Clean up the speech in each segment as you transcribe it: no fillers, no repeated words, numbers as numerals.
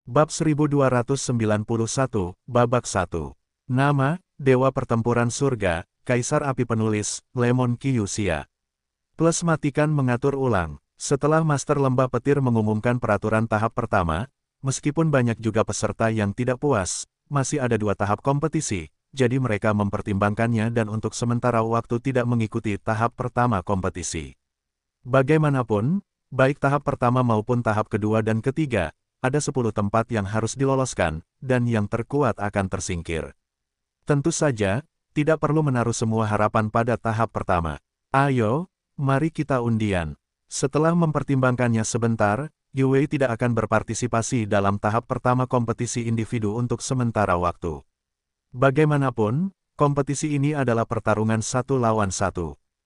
Bab 1291, Babak 1. Nama, Dewa Pertempuran Surga, Kaisar Api Penulis, Lemon Kyusia. Plus matikan mengatur ulang. Setelah Master Lembah Petir mengumumkan peraturan tahap pertama, meskipun banyak juga peserta yang tidak puas, masih ada 2 tahap kompetisi, jadi mereka mempertimbangkannya dan untuk sementara waktu tidak mengikuti tahap pertama kompetisi. Bagaimanapun, baik tahap pertama maupun tahap kedua dan ketiga, ada 10 tempat yang harus diloloskan, dan yang terkuat akan tersingkir. Tentu saja, tidak perlu menaruh semua harapan pada tahap pertama. Ayo, mari kita undian. Setelah mempertimbangkannya sebentar, Yue tidak akan berpartisipasi dalam tahap pertama kompetisi individu untuk sementara waktu. Bagaimanapun, kompetisi ini adalah pertarungan 1 lawan 1.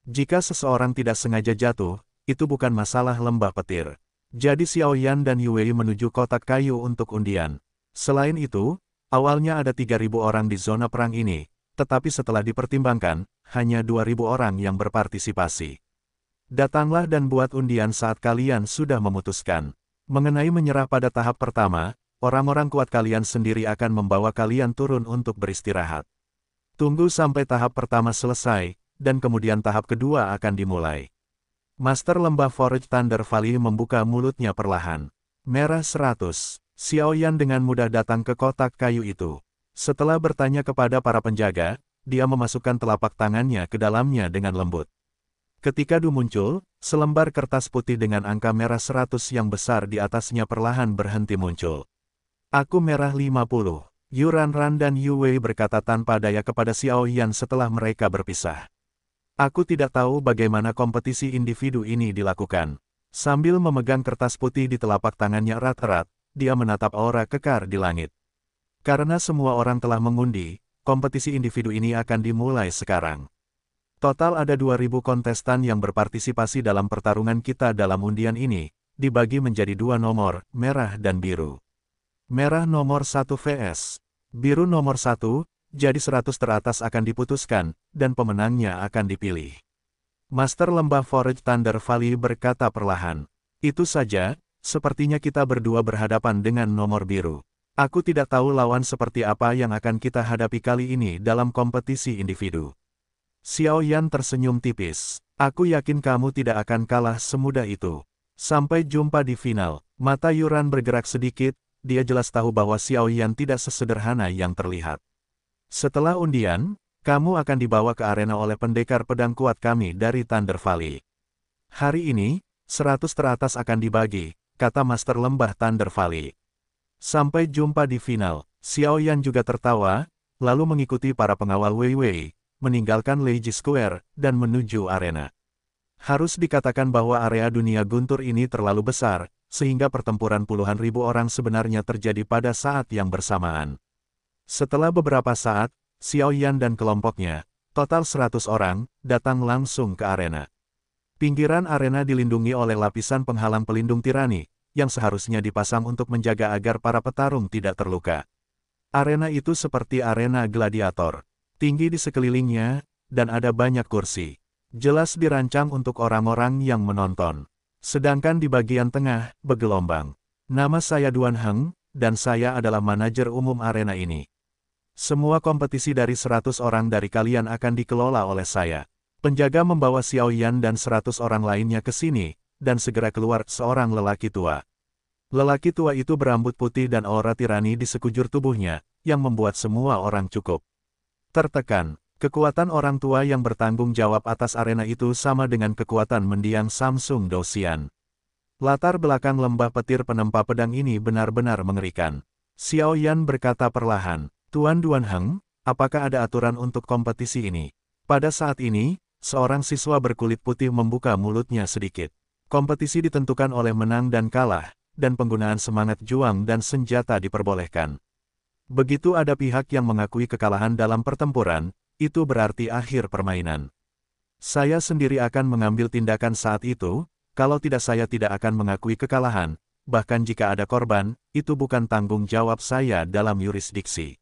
Jika seseorang tidak sengaja jatuh, itu bukan masalah Lembah Petir. Jadi Xiao Yan dan Yue menuju kotak kayu untuk undian. Selain itu, awalnya ada 3.000 orang di zona perang ini, tetapi setelah dipertimbangkan, hanya 2.000 orang yang berpartisipasi. Datanglah dan buat undian saat kalian sudah memutuskan. Mengenai menyerah pada tahap pertama, orang-orang kuat kalian sendiri akan membawa kalian turun untuk beristirahat. Tunggu sampai tahap pertama selesai, dan kemudian tahap kedua akan dimulai. Master Lembah Forge Thunder Valley membuka mulutnya perlahan. Merah 100. Xiao Yan dengan mudah datang ke kotak kayu itu. Setelah bertanya kepada para penjaga, dia memasukkan telapak tangannya ke dalamnya dengan lembut. Ketika Du muncul, selembar kertas putih dengan angka merah 100 yang besar di atasnya perlahan berhenti muncul. Aku merah 50. Yu Ranran dan Yu Wei berkata tanpa daya kepada Xiao Yan setelah mereka berpisah. Aku tidak tahu bagaimana kompetisi individu ini dilakukan. Sambil memegang kertas putih di telapak tangannya erat-erat, dia menatap aura kekar di langit. Karena semua orang telah mengundi, kompetisi individu ini akan dimulai sekarang. Total ada 2.000 kontestan yang berpartisipasi dalam pertarungan kita dalam undian ini, dibagi menjadi 2 nomor, merah dan biru. Merah nomor 1 vs. Biru nomor 1, jadi 100 teratas akan diputuskan, dan pemenangnya akan dipilih. Master Lembah Forge Thunder Valley berkata perlahan. Itu saja, sepertinya kita berdua berhadapan dengan nomor biru. Aku tidak tahu lawan seperti apa yang akan kita hadapi kali ini dalam kompetisi individu. Xiao Yan tersenyum tipis. Aku yakin kamu tidak akan kalah semudah itu. Sampai jumpa di final. Mata Yuran bergerak sedikit, dia jelas tahu bahwa Xiao Yan tidak sesederhana yang terlihat. Setelah undian, kamu akan dibawa ke arena oleh pendekar pedang kuat kami dari Thunder Valley. Hari ini, 100 teratas akan dibagi, kata Master Lembah Thunder Valley. Sampai jumpa di final. Xiao Yan juga tertawa, lalu mengikuti para pengawal Wei Wei, meninggalkan Leiji Square, dan menuju arena. Harus dikatakan bahwa area dunia guntur ini terlalu besar, sehingga pertempuran puluhan ribu orang sebenarnya terjadi pada saat yang bersamaan. Setelah beberapa saat, Xiao Yan dan kelompoknya, total 100 orang, datang langsung ke arena. Pinggiran arena dilindungi oleh lapisan penghalang pelindung tirani, yang seharusnya dipasang untuk menjaga agar para petarung tidak terluka. Arena itu seperti arena gladiator, tinggi di sekelilingnya, dan ada banyak kursi. Jelas dirancang untuk orang-orang yang menonton. Sedangkan di bagian tengah, bergelombang. Nama saya Duan Heng, dan saya adalah manajer umum arena ini. Semua kompetisi dari 100 orang dari kalian akan dikelola oleh saya. Penjaga membawa Xiao Yan dan 100 orang lainnya ke sini, dan segera keluar seorang lelaki tua. Lelaki tua itu berambut putih dan aura tirani di sekujur tubuhnya, yang membuat semua orang cukup tertekan. Kekuatan orang tua yang bertanggung jawab atas arena itu sama dengan kekuatan mendiang Samsung Dosian. Latar belakang lembah petir penempa pedang ini benar-benar mengerikan. Xiao Yan berkata perlahan. Tuan Duan Heng, apakah ada aturan untuk kompetisi ini? Pada saat ini, seorang siswa berkulit putih membuka mulutnya sedikit. Kompetisi ditentukan oleh menang dan kalah, dan penggunaan semangat juang dan senjata diperbolehkan. Begitu ada pihak yang mengakui kekalahan dalam pertempuran, itu berarti akhir permainan. Saya sendiri akan mengambil tindakan saat itu, kalau tidak saya tidak akan mengakui kekalahan, bahkan jika ada korban, itu bukan tanggung jawab saya dalam yurisdiksi.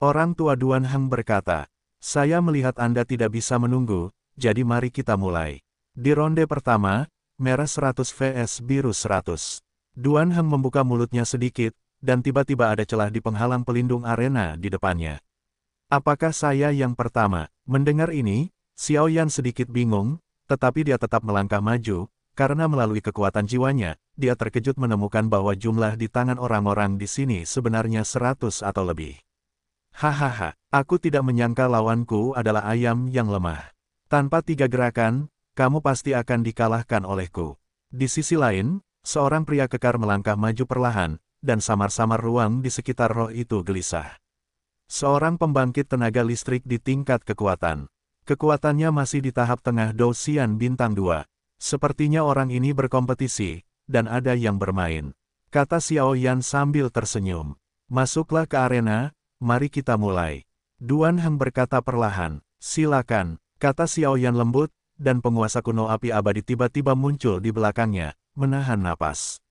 Orang tua Duan Heng berkata, saya melihat Anda tidak bisa menunggu, jadi mari kita mulai. Di ronde pertama, merah 100 vs biru 100. Duan Heng membuka mulutnya sedikit, dan tiba-tiba ada celah di penghalang pelindung arena di depannya. Apakah saya yang pertama? Mendengar ini, Xiao Yan sedikit bingung, tetapi dia tetap melangkah maju, karena melalui kekuatan jiwanya, dia terkejut menemukan bahwa jumlah di tangan orang-orang di sini sebenarnya 100 atau lebih. Hahaha, aku tidak menyangka lawanku adalah ayam yang lemah. Tanpa 3 gerakan, kamu pasti akan dikalahkan olehku. Di sisi lain, seorang pria kekar melangkah maju perlahan, dan samar-samar ruang di sekitar roh itu gelisah. Seorang pembangkit tenaga listrik di tingkat kekuatan. Kekuatannya masih di tahap tengah Douxian Bintang 2. Sepertinya orang ini berkompetisi, dan ada yang bermain. Kata Xiao Yan sambil tersenyum. Masuklah ke arena, mari kita mulai. Duan Heng berkata perlahan. Silakan, kata Xiao Yan lembut, dan penguasa kuno api abadi tiba-tiba muncul di belakangnya, menahan napas.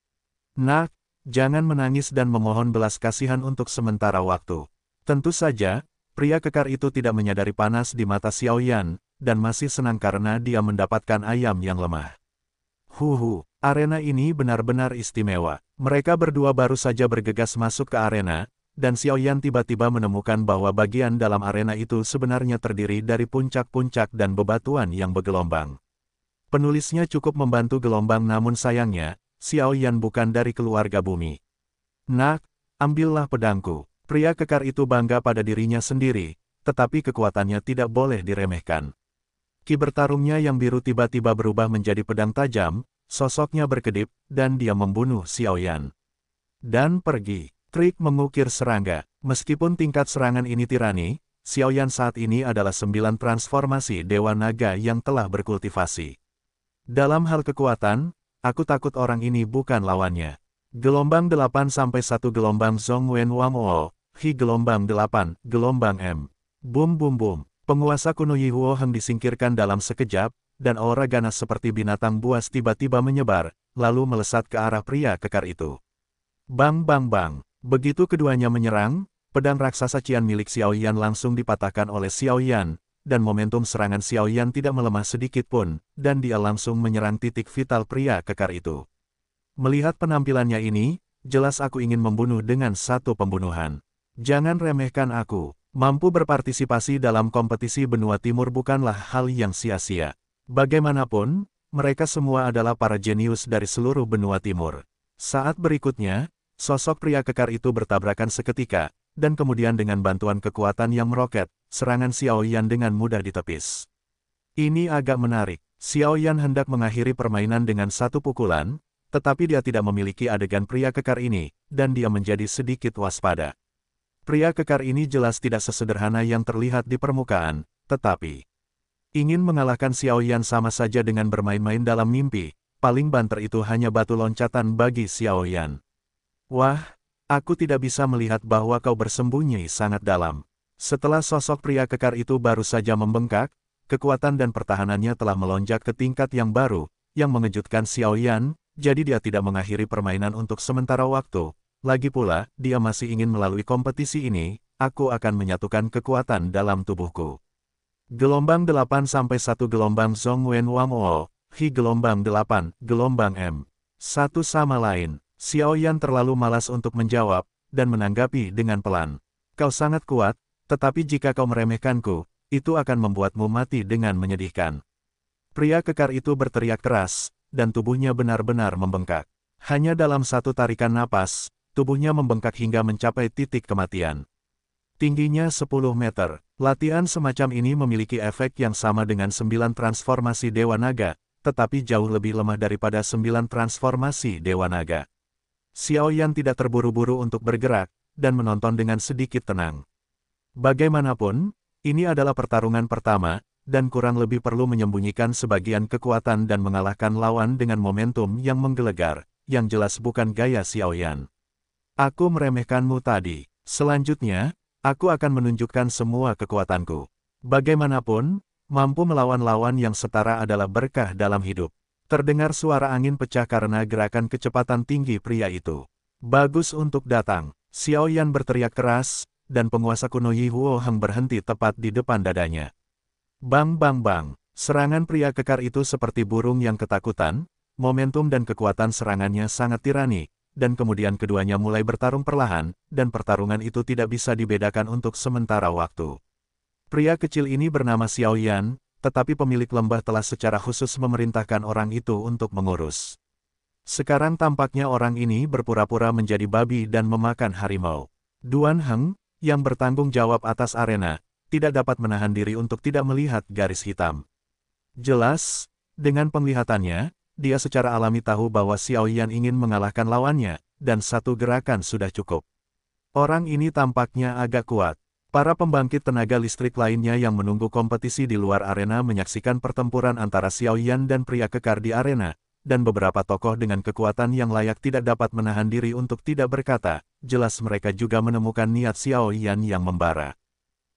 Nak, jangan menangis dan memohon belas kasihan untuk sementara waktu. Tentu saja, pria kekar itu tidak menyadari panas di mata Xiao Yan, dan masih senang karena dia mendapatkan ayam yang lemah. Arena ini benar-benar istimewa. Mereka berdua baru saja bergegas masuk ke arena, dan Xiao Yan tiba-tiba menemukan bahwa bagian dalam arena itu sebenarnya terdiri dari puncak-puncak dan bebatuan yang bergelombang. Penulisnya cukup membantu gelombang namun sayangnya, Xiao Yan bukan dari keluarga bumi. Nak, ambillah pedangku. Pria kekar itu bangga pada dirinya sendiri, tetapi kekuatannya tidak boleh diremehkan. Ki bertarungnya yang biru tiba-tiba berubah menjadi pedang tajam, sosoknya berkedip, dan dia membunuh Xiao Yan. Dan pergi. Trik mengukir serangga. Meskipun tingkat serangan ini tirani, Xiao Yan saat ini adalah 9 transformasi Dewa Naga yang telah berkultivasi. Dalam hal kekuatan, aku takut orang ini bukan lawannya. Gelombang 8 sampai 1 gelombang Zhong Wen Wang O, Hi gelombang 8, gelombang M. Bum bum bum. Penguasa kuno Yi Huo Heng disingkirkan dalam sekejap, dan aura ganas seperti binatang buas tiba-tiba menyebar, lalu melesat ke arah pria kekar itu. Bang bang bang. Begitu keduanya menyerang, pedang raksasa Qian milik Xiao Yan langsung dipatahkan oleh Xiao Yan, dan momentum serangan Xiao Yan tidak melemah sedikit pun, dan dia langsung menyerang titik vital pria kekar itu. Melihat penampilannya ini, jelas aku ingin membunuh dengan satu pembunuhan. Jangan remehkan aku. Mampu berpartisipasi dalam kompetisi benua timur bukanlah hal yang sia-sia. Bagaimanapun, mereka semua adalah para jenius dari seluruh benua timur. Saat berikutnya, sosok pria kekar itu bertabrakan seketika, dan kemudian dengan bantuan kekuatan yang meroket, serangan Xiao Yan dengan mudah ditepis. Ini agak menarik. Xiao Yan hendak mengakhiri permainan dengan satu pukulan, tetapi dia tidak memiliki adegan pria kekar ini, dan dia menjadi sedikit waspada. Pria kekar ini jelas tidak sesederhana yang terlihat di permukaan, tetapi ingin mengalahkan Xiao Yan sama saja dengan bermain-main dalam mimpi, paling banter itu hanya batu loncatan bagi Xiao Yan. Wah, aku tidak bisa melihat bahwa kau bersembunyi sangat dalam. Setelah sosok pria kekar itu baru saja membengkak, kekuatan dan pertahanannya telah melonjak ke tingkat yang baru, yang mengejutkan Xiao Yan, jadi dia tidak mengakhiri permainan untuk sementara waktu. Lagi pula, dia masih ingin melalui kompetisi ini, aku akan menyatukan kekuatan dalam tubuhku. Gelombang 8 sampai 1 gelombang Zhong Wen Wang O, Hi gelombang 8, gelombang M. Satu sama lain. Xiao Yan terlalu malas untuk menjawab, dan menanggapi dengan pelan. Kau sangat kuat, tetapi jika kau meremehkanku, itu akan membuatmu mati dengan menyedihkan. Pria kekar itu berteriak keras, dan tubuhnya benar-benar membengkak. Hanya dalam satu tarikan napas, tubuhnya membengkak hingga mencapai titik kematian. Tingginya 10 meter. Latihan semacam ini memiliki efek yang sama dengan 9 transformasi Dewa Naga, tetapi jauh lebih lemah daripada 9 transformasi Dewa Naga. Xiao Yan tidak terburu-buru untuk bergerak, dan menonton dengan sedikit tenang. Bagaimanapun, ini adalah pertarungan pertama, dan kurang lebih perlu menyembunyikan sebagian kekuatan dan mengalahkan lawan dengan momentum yang menggelegar, yang jelas bukan gaya Xiao Yan. Aku meremehkanmu tadi. Selanjutnya, aku akan menunjukkan semua kekuatanku. Bagaimanapun, mampu melawan lawan yang setara adalah berkah dalam hidup. Terdengar suara angin pecah karena gerakan kecepatan tinggi pria itu. Bagus untuk datang. Xiao Yan berteriak keras, dan penguasa kuno Yi Huo Heng berhenti tepat di depan dadanya. Bang bang bang. Serangan pria kekar itu seperti burung yang ketakutan, momentum dan kekuatan serangannya sangat tirani, dan kemudian keduanya mulai bertarung perlahan, dan pertarungan itu tidak bisa dibedakan untuk sementara waktu. Pria kecil ini bernama Xiao Yan, tetapi pemilik lembah telah secara khusus memerintahkan orang itu untuk mengurus. Sekarang tampaknya orang ini berpura-pura menjadi babi dan memakan harimau. Duan Heng, yang bertanggung jawab atas arena, tidak dapat menahan diri untuk tidak melihat garis hitam. Jelas, dengan penglihatannya, dia secara alami tahu bahwa Xiao Yan ingin mengalahkan lawannya, dan satu gerakan sudah cukup. Orang ini tampaknya agak kuat. Para pembangkit tenaga listrik lainnya yang menunggu kompetisi di luar arena menyaksikan pertempuran antara Xiao Yan dan pria kekar di arena, dan beberapa tokoh dengan kekuatan yang layak tidak dapat menahan diri untuk tidak berkata, jelas mereka juga menemukan niat Xiao Yan yang membara.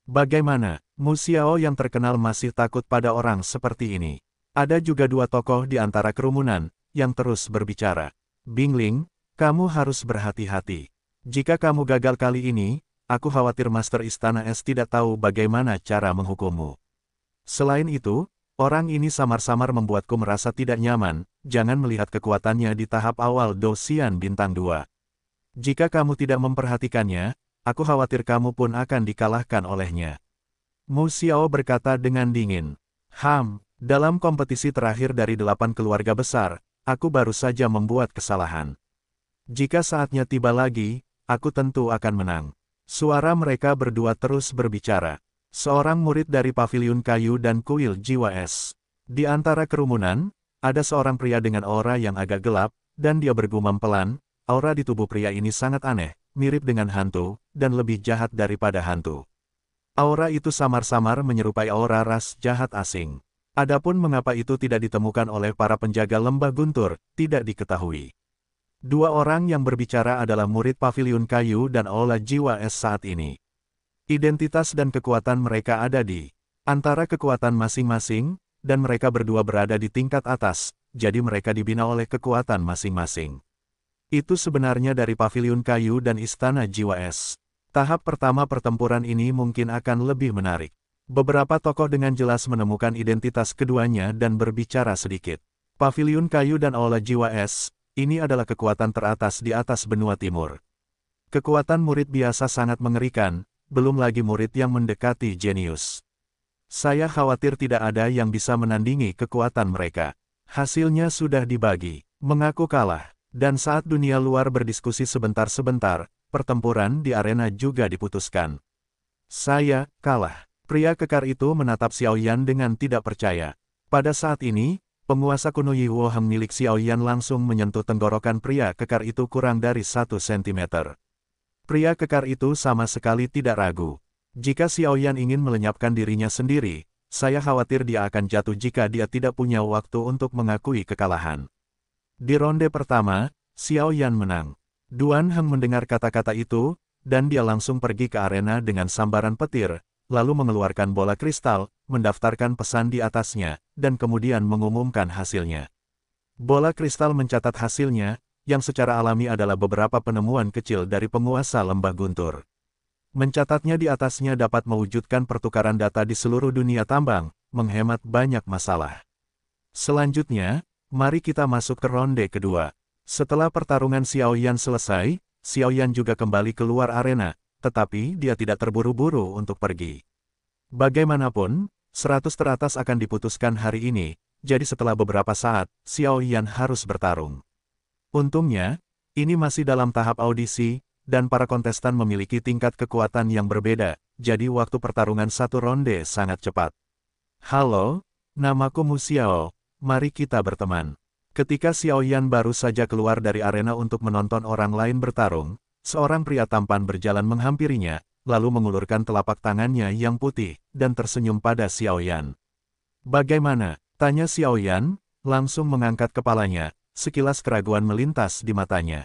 Bagaimana, Mu Xiao yang terkenal masih takut pada orang seperti ini? Ada juga dua tokoh di antara kerumunan, yang terus berbicara. Bingling, kamu harus berhati-hati. Jika kamu gagal kali ini, aku khawatir Master Istana Es tidak tahu bagaimana cara menghukummu. Selain itu, orang ini samar-samar membuatku merasa tidak nyaman, jangan melihat kekuatannya di tahap awal Dosian Bintang 2. Jika kamu tidak memperhatikannya, aku khawatir kamu pun akan dikalahkan olehnya. Mu Xiao berkata dengan dingin. Dalam kompetisi terakhir dari 8 keluarga besar, aku baru saja membuat kesalahan. Jika saatnya tiba lagi, aku tentu akan menang. Suara mereka berdua terus berbicara. Seorang murid dari Paviliun Kayu dan Kuil Jiwa Es. Di antara kerumunan, ada seorang pria dengan aura yang agak gelap, dan dia bergumam pelan, aura di tubuh pria ini sangat aneh, mirip dengan hantu, dan lebih jahat daripada hantu. Aura itu samar-samar menyerupai aura ras jahat asing. Adapun mengapa itu tidak ditemukan oleh para penjaga lembah guntur, tidak diketahui. Dua orang yang berbicara adalah murid Paviliun Kayu dan Aula Jiwa Es saat ini. Identitas dan kekuatan mereka ada di antara kekuatan masing-masing, dan mereka berdua berada di tingkat atas, jadi mereka dibina oleh kekuatan masing-masing. Itu sebenarnya dari Paviliun Kayu dan Istana Jiwa Es. Tahap pertama pertempuran ini mungkin akan lebih menarik. Beberapa tokoh dengan jelas menemukan identitas keduanya dan berbicara sedikit. Paviliun Kayu dan Aula Jiwa Es, ini adalah kekuatan teratas di atas benua timur. Kekuatan murid biasa sangat mengerikan, belum lagi murid yang mendekati jenius. Saya khawatir tidak ada yang bisa menandingi kekuatan mereka. Hasilnya sudah dibagi, mengaku kalah, dan saat dunia luar berdiskusi sebentar-sebentar, pertempuran di arena juga diputuskan. Saya kalah. Pria kekar itu menatap Xiao Yan dengan tidak percaya. Pada saat ini, penguasa kuno Yi Woheng milik Xiao Yan langsung menyentuh tenggorokan pria kekar itu kurang dari 1 cm. Pria kekar itu sama sekali tidak ragu. Jika Xiao Yan ingin melenyapkan dirinya sendiri, saya khawatir dia akan jatuh jika dia tidak punya waktu untuk mengakui kekalahan. Di ronde pertama, Xiao Yan menang. Duan Heng mendengar kata-kata itu, dan dia langsung pergi ke arena dengan sambaran petir, lalu mengeluarkan bola kristal, mendaftarkan pesan di atasnya, dan kemudian mengumumkan hasilnya. Bola kristal mencatat hasilnya, yang secara alami adalah beberapa penemuan kecil dari penguasa lembah guntur. Mencatatnya di atasnya dapat mewujudkan pertukaran data di seluruh dunia tambang, menghemat banyak masalah. Selanjutnya, mari kita masuk ke ronde kedua. Setelah pertarungan Xiao Yan selesai, Xiao Yan juga kembali keluar arena, tetapi dia tidak terburu-buru untuk pergi. Bagaimanapun, 100 teratas akan diputuskan hari ini, jadi setelah beberapa saat, Xiao Yan harus bertarung. Untungnya, ini masih dalam tahap audisi, dan para kontestan memiliki tingkat kekuatan yang berbeda, jadi waktu pertarungan satu ronde sangat cepat. Halo, namaku Mu Xiao, mari kita berteman. Ketika Xiao Yan baru saja keluar dari arena untuk menonton orang lain bertarung, seorang pria tampan berjalan menghampirinya, lalu mengulurkan telapak tangannya yang putih, dan tersenyum pada Xiao Yan. Bagaimana? Tanya Xiao Yan, langsung mengangkat kepalanya. Sekilas keraguan melintas di matanya.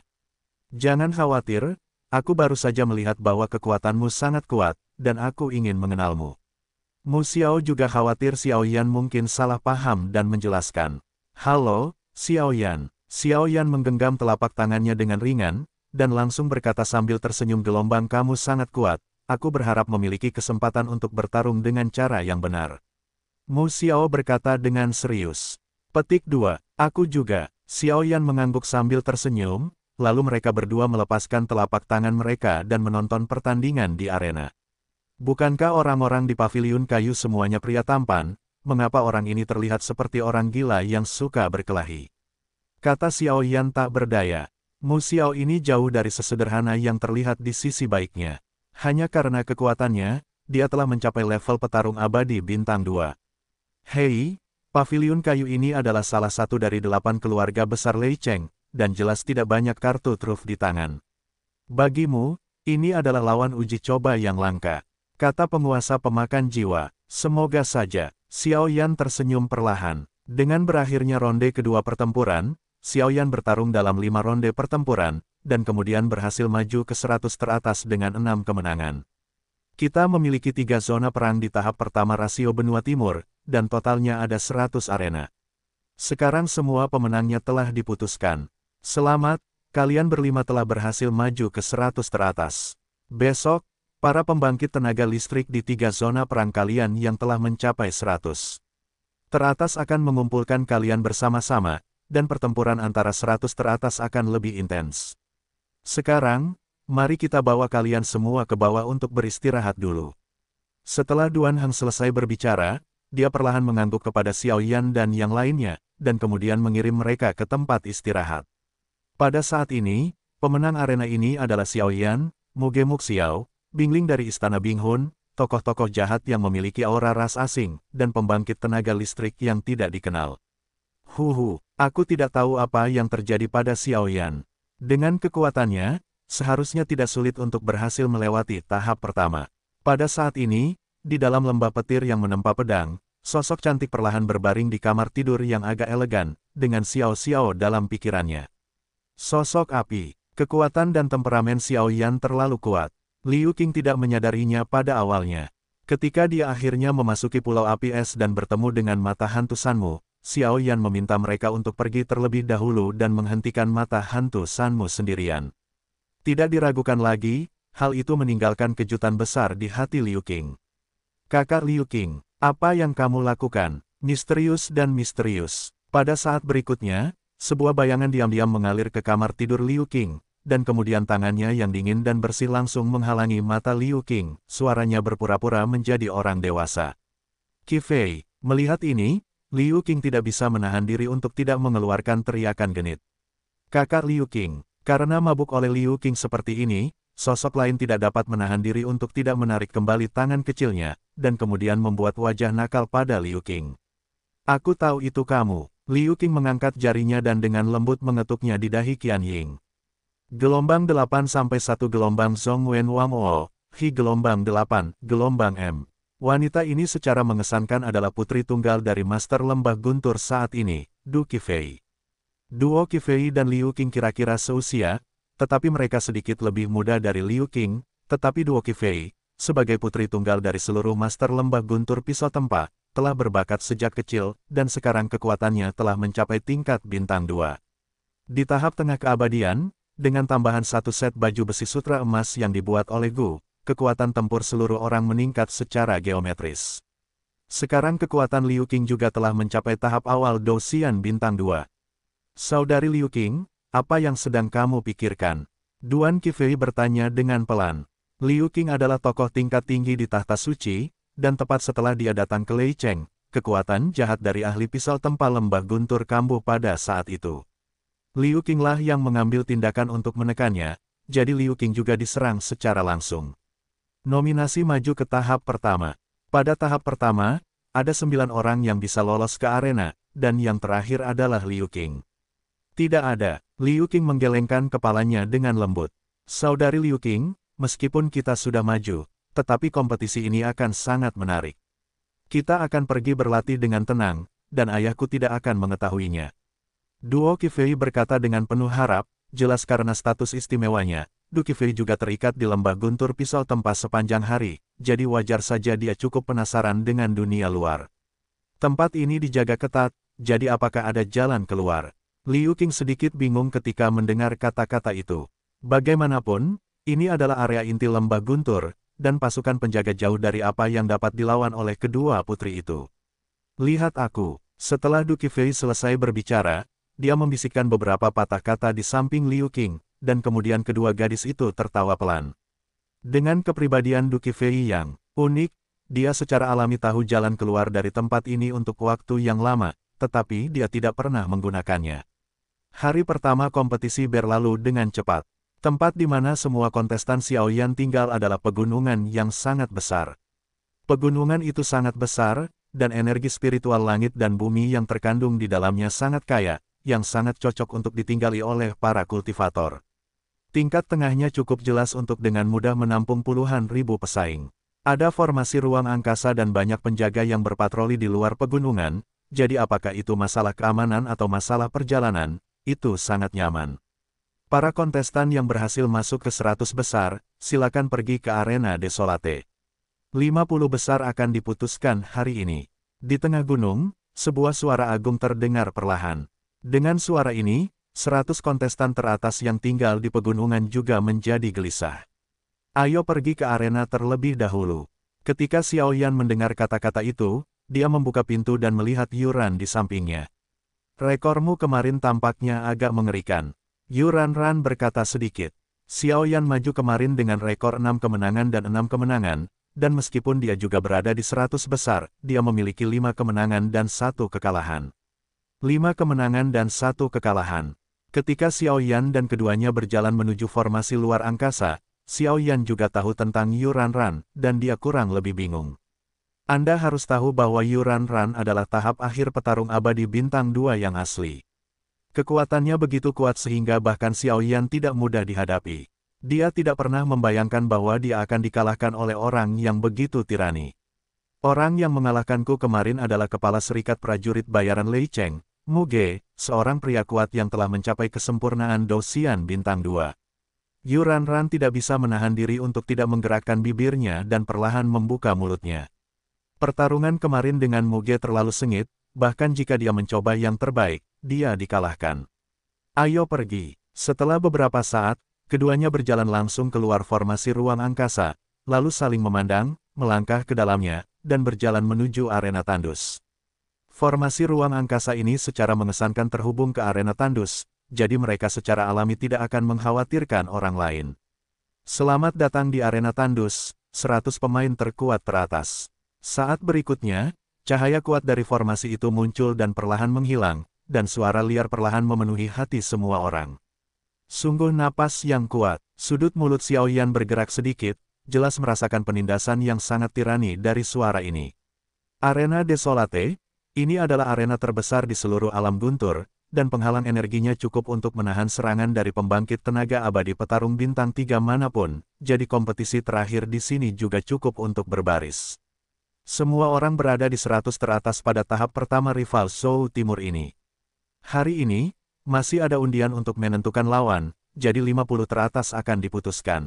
Jangan khawatir, aku baru saja melihat bahwa kekuatanmu sangat kuat, dan aku ingin mengenalmu. Mu Xiao juga khawatir Xiao Yan mungkin salah paham dan menjelaskan. Halo, Xiao Yan. Xiao Yan menggenggam telapak tangannya dengan ringan, dan langsung berkata sambil tersenyum gelombang, kamu sangat kuat, aku berharap memiliki kesempatan untuk bertarung dengan cara yang benar. Mu Xiao berkata dengan serius. Petik 2, aku juga. Xiao Yan mengangguk sambil tersenyum, lalu mereka berdua melepaskan telapak tangan mereka dan menonton pertandingan di arena. Bukankah orang-orang di paviliun kayu semuanya pria tampan? Mengapa orang ini terlihat seperti orang gila yang suka berkelahi? Kata Xiao Yan tak berdaya. Mu Xiao ini jauh dari sesederhana yang terlihat di sisi baiknya. Hanya karena kekuatannya, dia telah mencapai level petarung abadi bintang 2. Hei, paviliun kayu ini adalah salah satu dari 8 keluarga besar Lei Cheng, dan jelas tidak banyak kartu truf di tangan. Bagimu, ini adalah lawan uji coba yang langka. Kata penguasa pemakan jiwa. Semoga saja. Xiao Yan tersenyum perlahan. Dengan berakhirnya ronde kedua pertempuran, Xiao Yan bertarung dalam 5 ronde pertempuran, dan kemudian berhasil maju ke 100 teratas dengan 6 kemenangan. Kita memiliki 3 zona perang di tahap pertama rasio benua timur, dan totalnya ada 100 arena. Sekarang semua pemenangnya telah diputuskan. Selamat, kalian berlima telah berhasil maju ke 100 teratas. Besok, para pembangkit tenaga listrik di 3 zona perang kalian yang telah mencapai 100 teratas akan mengumpulkan kalian bersama-sama, dan pertempuran antara 100 teratas akan lebih intens. Sekarang, mari kita bawa kalian semua ke bawah untuk beristirahat dulu. Setelah Duan Heng selesai berbicara, dia perlahan mengangguk kepada Xiao Yan dan yang lainnya, dan kemudian mengirim mereka ke tempat istirahat. Pada saat ini, pemenang arena ini adalah Xiao Yan, Mugemuk Xiao, Bingling dari Istana Binghun, tokoh-tokoh jahat yang memiliki aura ras asing, dan pembangkit tenaga listrik yang tidak dikenal. Aku tidak tahu apa yang terjadi pada Xiao Yan. Dengan kekuatannya, seharusnya tidak sulit untuk berhasil melewati tahap pertama. Pada saat ini, di dalam lembah petir yang menempa pedang, sosok cantik perlahan berbaring di kamar tidur yang agak elegan, dengan Xiao Xiao dalam pikirannya. Sosok api, kekuatan dan temperamen Xiao Yan terlalu kuat. Liu Qing tidak menyadarinya pada awalnya. Ketika dia akhirnya memasuki Pulau Api Es dan bertemu dengan mata hantu Sanmu, Xiao Yan meminta mereka untuk pergi terlebih dahulu dan menghentikan mata hantu Sanmu sendirian. Tidak diragukan lagi, hal itu meninggalkan kejutan besar di hati Liu Qing. Kakak Liu Qing, apa yang kamu lakukan? Misterius dan misterius. Pada saat berikutnya, sebuah bayangan diam-diam mengalir ke kamar tidur Liu Qing, dan kemudian tangannya yang dingin dan bersih langsung menghalangi mata Liu Qing. Suaranya berpura-pura menjadi orang dewasa. Qi Fei, melihat ini, Liu Qing tidak bisa menahan diri untuk tidak mengeluarkan teriakan genit. Kakak Liu Qing, karena mabuk oleh Liu Qing seperti ini, sosok lain tidak dapat menahan diri untuk tidak menarik kembali tangan kecilnya, dan kemudian membuat wajah nakal pada Liu Qing. Aku tahu itu kamu. Liu Qing mengangkat jarinya dan dengan lembut mengetuknya di dahi Qian Ying. Gelombang 8-1 gelombang Zhong Wen Wang O, Hi gelombang 8, gelombang M. Wanita ini secara mengesankan adalah putri tunggal dari Master Lembah Guntur saat ini, Du Qifei. Duo Qifei dan Liu Qing kira-kira seusia, tetapi mereka sedikit lebih muda dari Liu Qing, tetapi Duo Qifei, sebagai putri tunggal dari seluruh Master Lembah Guntur Pisau Tempa, telah berbakat sejak kecil, dan sekarang kekuatannya telah mencapai tingkat bintang 2. Di tahap tengah keabadian, dengan tambahan satu set baju besi sutra emas yang dibuat oleh Gu, kekuatan tempur seluruh orang meningkat secara geometris. Sekarang kekuatan Liu Qing juga telah mencapai tahap awal Douxian bintang 2. Saudari Liu Qing, apa yang sedang kamu pikirkan? Duan Qifei bertanya dengan pelan. Liu Qing adalah tokoh tingkat tinggi di tahta suci, dan tepat setelah dia datang ke Lei Cheng, kekuatan jahat dari ahli pisau tempa lembah guntur kambuh pada saat itu. Liu Qing lah yang mengambil tindakan untuk menekannya, jadi Liu Qing juga diserang secara langsung. Nominasi maju ke tahap pertama. Pada tahap pertama, ada 9 orang yang bisa lolos ke arena, dan yang terakhir adalah Liu Qing. Tidak ada. Liu Qing menggelengkan kepalanya dengan lembut. Saudari Liu Qing, meskipun kita sudah maju, tetapi kompetisi ini akan sangat menarik. Kita akan pergi berlatih dengan tenang, dan ayahku tidak akan mengetahuinya. Duo Qifei berkata dengan penuh harap, jelas karena status istimewanya, Du Qifei juga terikat di lembah guntur pisau tempa sepanjang hari, jadi wajar saja dia cukup penasaran dengan dunia luar. Tempat ini dijaga ketat, jadi apakah ada jalan keluar? Liu Qing sedikit bingung ketika mendengar kata-kata itu. Bagaimanapun, ini adalah area inti lembah guntur, dan pasukan penjaga jauh dari apa yang dapat dilawan oleh kedua putri itu. Lihat aku. Setelah Du Qifei selesai berbicara, dia membisikkan beberapa patah kata di samping Liu Qing, dan kemudian kedua gadis itu tertawa pelan. Dengan kepribadian Duki Fei yang unik, dia secara alami tahu jalan keluar dari tempat ini untuk waktu yang lama, tetapi dia tidak pernah menggunakannya. Hari pertama kompetisi berlalu dengan cepat. Tempat di mana semua kontestan Xiaoyan tinggal adalah pegunungan yang sangat besar. Pegunungan itu sangat besar, dan energi spiritual langit dan bumi yang terkandung di dalamnya sangat kaya, yang sangat cocok untuk ditinggali oleh para kultivator. Tingkat tengahnya cukup jelas untuk dengan mudah menampung puluhan ribu pesaing. Ada formasi ruang angkasa dan banyak penjaga yang berpatroli di luar pegunungan, jadi apakah itu masalah keamanan atau masalah perjalanan, itu sangat nyaman. Para kontestan yang berhasil masuk ke 100 besar, silakan pergi ke arena Desolate. 50 besar akan diputuskan hari ini. Di tengah gunung, sebuah suara agung terdengar perlahan. Dengan suara ini, 100 kontestan teratas yang tinggal di pegunungan juga menjadi gelisah. Ayo pergi ke arena terlebih dahulu. Ketika Xiaoyan mendengar kata-kata itu, dia membuka pintu dan melihat Yuran di sampingnya. Rekormu kemarin tampaknya agak mengerikan. Yuran berkata sedikit. Xiaoyan maju kemarin dengan rekor 6 kemenangan dan 6 kemenangan, dan meskipun dia juga berada di 100 besar, dia memiliki 5 kemenangan dan 1 kekalahan. 5 kemenangan dan 1 kekalahan. Ketika Xiaoyan dan keduanya berjalan menuju formasi luar angkasa, Xiaoyan juga tahu tentang Yuran, dan dia kurang lebih bingung. Anda harus tahu bahwa Yuran adalah tahap akhir petarung abadi bintang 2 yang asli. Kekuatannya begitu kuat sehingga bahkan Xiaoyan tidak mudah dihadapi. Dia tidak pernah membayangkan bahwa dia akan dikalahkan oleh orang yang begitu tirani. Orang yang mengalahkanku kemarin adalah kepala serikat prajurit bayaran Lei Cheng, Muge, seorang pria kuat yang telah mencapai kesempurnaan Dosian bintang 2. Yuran tidak bisa menahan diri untuk tidak menggerakkan bibirnya dan perlahan membuka mulutnya. Pertarungan kemarin dengan Muge terlalu sengit, bahkan jika dia mencoba yang terbaik, dia dikalahkan. Ayo pergi. Setelah beberapa saat, keduanya berjalan langsung keluar formasi ruang angkasa, lalu saling memandang, melangkah ke dalamnya, dan berjalan menuju arena tandus. Formasi ruang angkasa ini secara mengesankan terhubung ke arena tandus, jadi mereka secara alami tidak akan mengkhawatirkan orang lain. Selamat datang di arena tandus, 100 pemain terkuat teratas. Saat berikutnya, cahaya kuat dari formasi itu muncul dan perlahan menghilang, dan suara liar perlahan memenuhi hati semua orang. Sungguh napas yang kuat, sudut mulut Xiaoyan bergerak sedikit, jelas merasakan penindasan yang sangat tirani dari suara ini. Arena Desolate, ini adalah arena terbesar di seluruh alam guntur, dan penghalang energinya cukup untuk menahan serangan dari pembangkit tenaga abadi petarung bintang 3 manapun, jadi kompetisi terakhir di sini juga cukup untuk berbaris. Semua orang berada di 100 teratas pada tahap pertama rival Zhou Timur ini. Hari ini, masih ada undian untuk menentukan lawan, jadi 50 teratas akan diputuskan.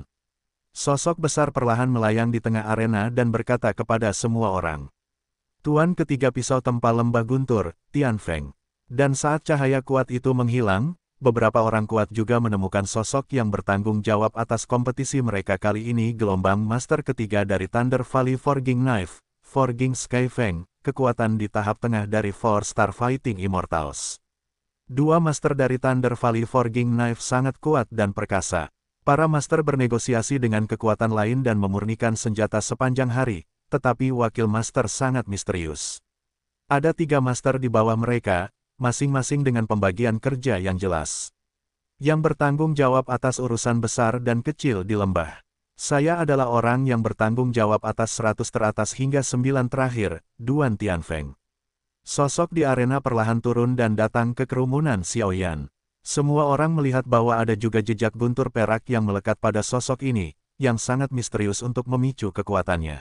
Sosok besar perlahan melayang di tengah arena dan berkata kepada semua orang. Tuan ketiga pisau tempal lembah guntur, Tianfeng. Dan saat cahaya kuat itu menghilang, beberapa orang kuat juga menemukan sosok yang bertanggung jawab atas kompetisi mereka kali ini gelombang master ketiga dari Thunder Valley Forging Knife, Forging Skyfang, kekuatan di tahap tengah dari 4-star Fighting Immortals. Dua master dari Thunder Valley Forging Knife sangat kuat dan perkasa. Para master bernegosiasi dengan kekuatan lain dan memurnikan senjata sepanjang hari, tetapi wakil master sangat misterius. Ada 3 master di bawah mereka, masing-masing dengan pembagian kerja yang jelas. Yang bertanggung jawab atas urusan besar dan kecil di lembah. Saya adalah orang yang bertanggung jawab atas 100 teratas hingga 9 terakhir, Duan Tianfeng. Sosok di arena perlahan turun dan datang ke kerumunan Xiaoyan. Semua orang melihat bahwa ada juga jejak guntur perak yang melekat pada sosok ini, yang sangat misterius untuk memicu kekuatannya.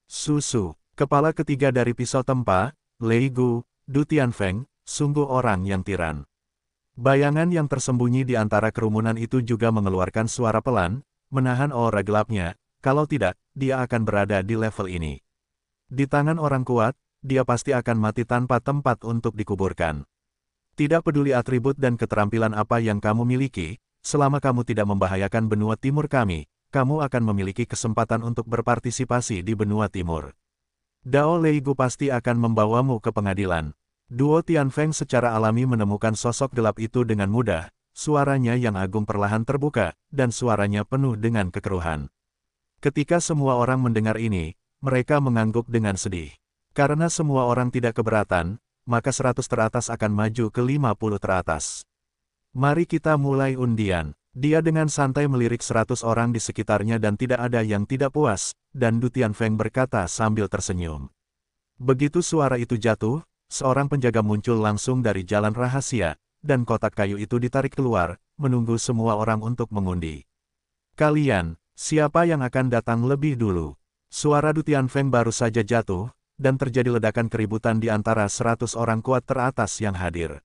Susu, kepala ketiga dari pisau tempa, Lei Gu, Du Tianfeng, sungguh orang yang tiran. Bayangan yang tersembunyi di antara kerumunan itu juga mengeluarkan suara pelan, menahan aura gelapnya, kalau tidak, dia akan berada di level ini. Di tangan orang kuat, dia pasti akan mati tanpa tempat untuk dikuburkan. Tidak peduli atribut dan keterampilan apa yang kamu miliki, selama kamu tidak membahayakan benua timur kami, kamu akan memiliki kesempatan untuk berpartisipasi di benua timur. Dao Lei Gu pasti akan membawamu ke pengadilan. Duo Tianfeng secara alami menemukan sosok gelap itu dengan mudah, suaranya yang agung perlahan terbuka, dan suaranya penuh dengan kekeruhan. Ketika semua orang mendengar ini, mereka mengangguk dengan sedih. Karena semua orang tidak keberatan, maka 100 teratas akan maju ke 50 teratas. Mari kita mulai undian. Dia dengan santai melirik 100 orang di sekitarnya dan tidak ada yang tidak puas, dan Du Tianfeng berkata sambil tersenyum. Begitu suara itu jatuh, seorang penjaga muncul langsung dari jalan rahasia, dan kotak kayu itu ditarik keluar, menunggu semua orang untuk mengundi. Kalian, siapa yang akan datang lebih dulu? Suara Du Tianfeng baru saja jatuh, dan terjadi ledakan keributan di antara 100 orang kuat teratas yang hadir.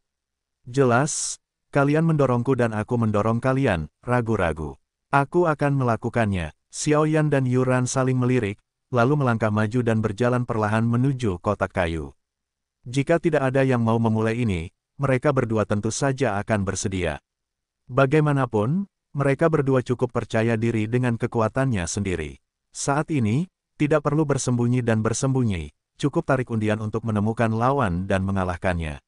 Jelas, kalian mendorongku dan aku mendorong kalian, ragu-ragu. Aku akan melakukannya. Xiao Yan dan Yuran saling melirik, lalu melangkah maju dan berjalan perlahan menuju kotak kayu. Jika tidak ada yang mau memulai ini, mereka berdua tentu saja akan bersedia. Bagaimanapun, mereka berdua cukup percaya diri dengan kekuatannya sendiri. Saat ini, tidak perlu bersembunyi dan bersembunyi, cukup tarik undian untuk menemukan lawan dan mengalahkannya.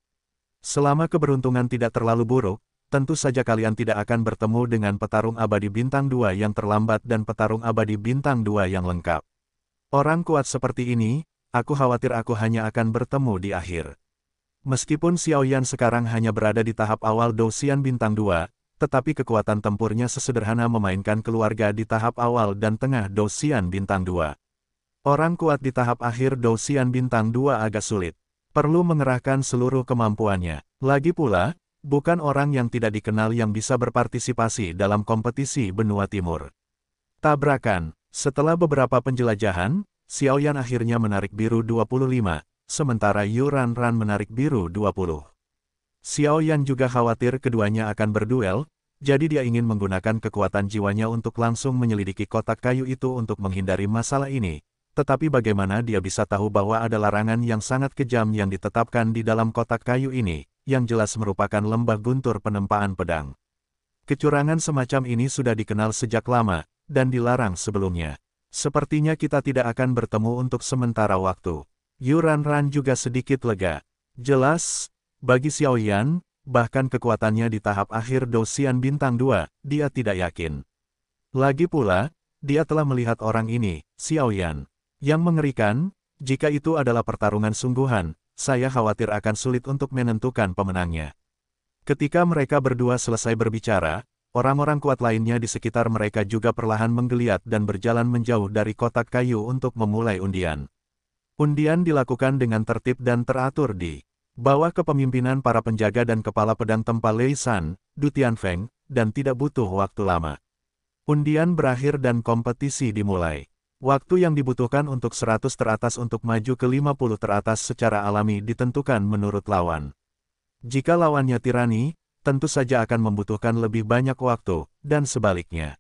Selama keberuntungan tidak terlalu buruk, tentu saja kalian tidak akan bertemu dengan petarung abadi bintang 2 yang terlambat dan petarung abadi bintang 2 yang lengkap. Orang kuat seperti ini, aku khawatir aku hanya akan bertemu di akhir. Meskipun Xiao Yan sekarang hanya berada di tahap awal Douxian bintang 2, tetapi kekuatan tempurnya sesederhana memainkan keluarga di tahap awal dan tengah Douxian bintang 2. Orang kuat di tahap akhir Douxian bintang 2 agak sulit. Perlu mengerahkan seluruh kemampuannya. Lagi pula, bukan orang yang tidak dikenal yang bisa berpartisipasi dalam kompetisi benua timur. Tabrakan. Setelah beberapa penjelajahan, Xiao Yan akhirnya menarik biru 25, sementara Yuran Ran menarik biru 20. Xiao Yan juga khawatir keduanya akan berduel, jadi dia ingin menggunakan kekuatan jiwanya untuk langsung menyelidiki kotak kayu itu untuk menghindari masalah ini. Tetapi bagaimana dia bisa tahu bahwa ada larangan yang sangat kejam yang ditetapkan di dalam kotak kayu ini, yang jelas merupakan lembah guntur penempaan pedang. Kecurangan semacam ini sudah dikenal sejak lama, dan dilarang sebelumnya. Sepertinya kita tidak akan bertemu untuk sementara waktu. Yuran Ran juga sedikit lega. Jelas, bagi Xiao Yan, bahkan kekuatannya di tahap akhir Douxian bintang 2, dia tidak yakin. Lagi pula, dia telah melihat orang ini, Xiao Yan. Yang mengerikan, jika itu adalah pertarungan sungguhan, saya khawatir akan sulit untuk menentukan pemenangnya. Ketika mereka berdua selesai berbicara, orang-orang kuat lainnya di sekitar mereka juga perlahan menggeliat dan berjalan menjauh dari kotak kayu untuk memulai undian. Undian dilakukan dengan tertib dan teratur di bawah kepemimpinan para penjaga dan kepala pedang tempal Lei San, Du Tianfeng, dan tidak butuh waktu lama. Undian berakhir dan kompetisi dimulai. Waktu yang dibutuhkan untuk 100 teratas untuk maju ke 50 teratas secara alami ditentukan menurut lawan. Jika lawannya tirani, tentu saja akan membutuhkan lebih banyak waktu, dan sebaliknya.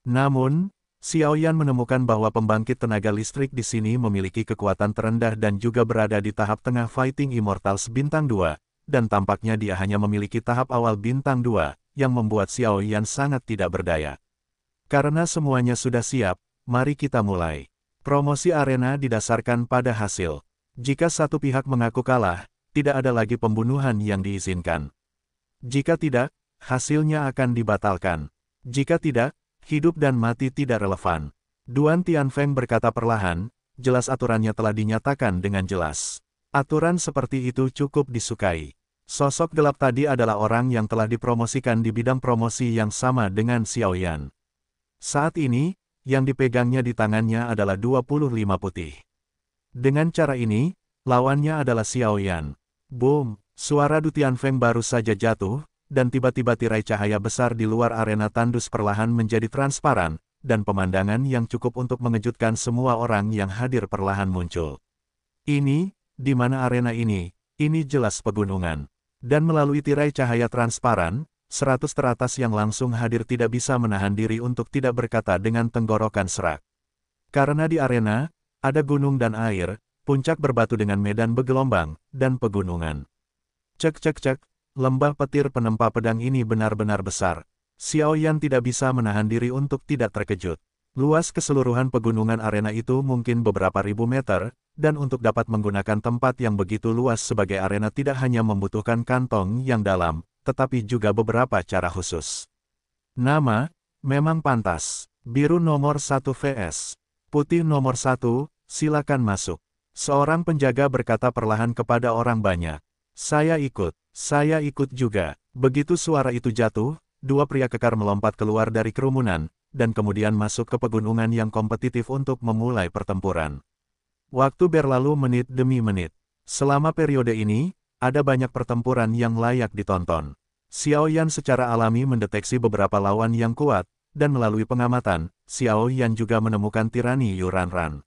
Namun, Xiao Yan menemukan bahwa pembangkit tenaga listrik di sini memiliki kekuatan terendah dan juga berada di tahap tengah Fighting Immortals bintang 2, dan tampaknya dia hanya memiliki tahap awal bintang 2, yang membuat Xiao Yan sangat tidak berdaya. Karena semuanya sudah siap, mari kita mulai. Promosi arena didasarkan pada hasil. Jika satu pihak mengaku kalah, tidak ada lagi pembunuhan yang diizinkan. Jika tidak, hasilnya akan dibatalkan. Jika tidak, hidup dan mati tidak relevan. Duan Tianfeng berkata perlahan, jelas aturannya telah dinyatakan dengan jelas. Aturan seperti itu cukup disukai. Sosok gelap tadi adalah orang yang telah dipromosikan di bidang promosi yang sama dengan Xiao Yan. Saat ini, yang dipegangnya di tangannya adalah 25 putih. Dengan cara ini, lawannya adalah Xiao Yan. Boom! Suara Du Tianfeng baru saja jatuh, dan tiba-tiba tirai cahaya besar di luar arena tandus perlahan menjadi transparan, dan pemandangan yang cukup untuk mengejutkan semua orang yang hadir perlahan muncul. Ini, di mana arena ini? Ini jelas pegunungan. Dan melalui tirai cahaya transparan, 100 teratas yang langsung hadir tidak bisa menahan diri untuk tidak berkata dengan tenggorokan serak. Karena di arena, ada gunung dan air, puncak berbatu dengan medan bergelombang, dan pegunungan. Cek, lembah petir penempa pedang ini benar-benar besar. Xiao Yan tidak bisa menahan diri untuk tidak terkejut. Luas keseluruhan pegunungan arena itu mungkin beberapa ribu meter, dan untuk dapat menggunakan tempat yang begitu luas sebagai arena tidak hanya membutuhkan kantong yang dalam, tetapi juga beberapa cara khusus. Nama, memang pantas. Biru nomor 1 vs. Putih nomor 1, silakan masuk. Seorang penjaga berkata perlahan kepada orang banyak. Saya ikut juga. Begitu suara itu jatuh, dua pria kekar melompat keluar dari kerumunan, dan kemudian masuk ke pegunungan yang kompetitif untuk memulai pertempuran. Waktu berlalu menit demi menit. Selama periode ini, ada banyak pertempuran yang layak ditonton. Xiao Yan secara alami mendeteksi beberapa lawan yang kuat, dan melalui pengamatan, Xiao Yan juga menemukan tirani Yuranran.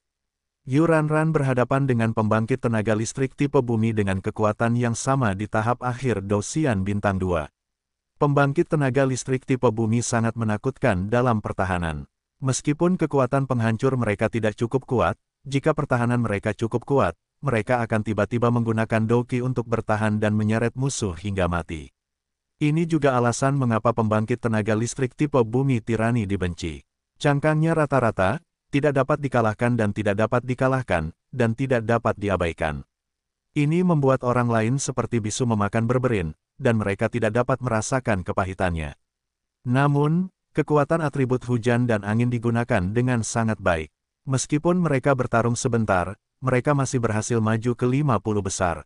Yuranran berhadapan dengan pembangkit tenaga listrik tipe bumi dengan kekuatan yang sama di tahap akhir Dosian Bintang 2. Pembangkit tenaga listrik tipe bumi sangat menakutkan dalam pertahanan. Meskipun kekuatan penghancur mereka tidak cukup kuat, jika pertahanan mereka cukup kuat, mereka akan tiba-tiba menggunakan Doki untuk bertahan dan menyeret musuh hingga mati. Ini juga alasan mengapa pembangkit tenaga listrik tipe bumi tirani dibenci. Cangkangnya rata-rata, tidak dapat dikalahkan dan tidak dapat diabaikan. Ini membuat orang lain seperti bisu memakan berberin, dan mereka tidak dapat merasakan kepahitannya. Namun, kekuatan atribut hujan dan angin digunakan dengan sangat baik. Meskipun mereka bertarung sebentar, mereka masih berhasil maju ke 50 besar.